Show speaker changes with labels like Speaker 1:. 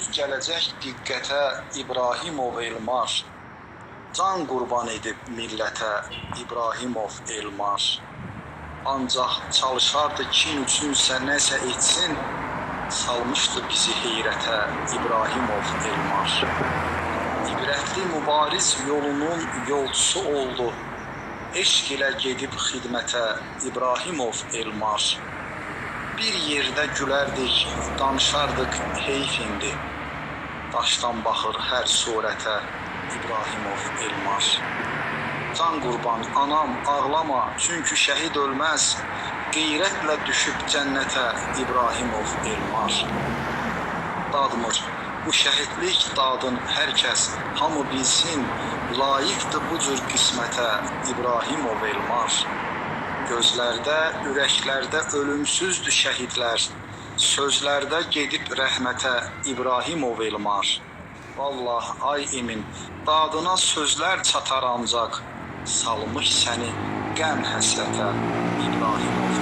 Speaker 1: ölümsüz gələcək diqqətə İbrahimov Elmar. Can qurban edib millətə İbrahimov Elmar. Ancaq çalışardı kim üçünsə nəsə etsin, salmışdı bizi heyrətə İbrahimov Elmar. İbrətli mübariz yolunun yolcusu oldu, eşq ilə gedib xidmətə İbrahimov Elmar. Bir yerdə gülərdik, danışardıq heyf indi, daşdan baxır hər surətə İbrahimov Elmar. Can qurban anam ağlama, çünki şəhid ölməz, qeyrətlə düşüb cənnətə İbrahimov Elmar. Dadmır bu şəhidlik dadın hər kəs, hamı bilsin, layiqdir bu cür qismətə İbrahimov Elmar. Gözlərdə, ürəklərdə ölümsüzdür şəhidlər, sözlərdə gedib rəhmətə İbrahimov Elmar. Vallah ay emin, dadına sözlər çatar ancaq, salmış səni qəm həsrətə İbrahimov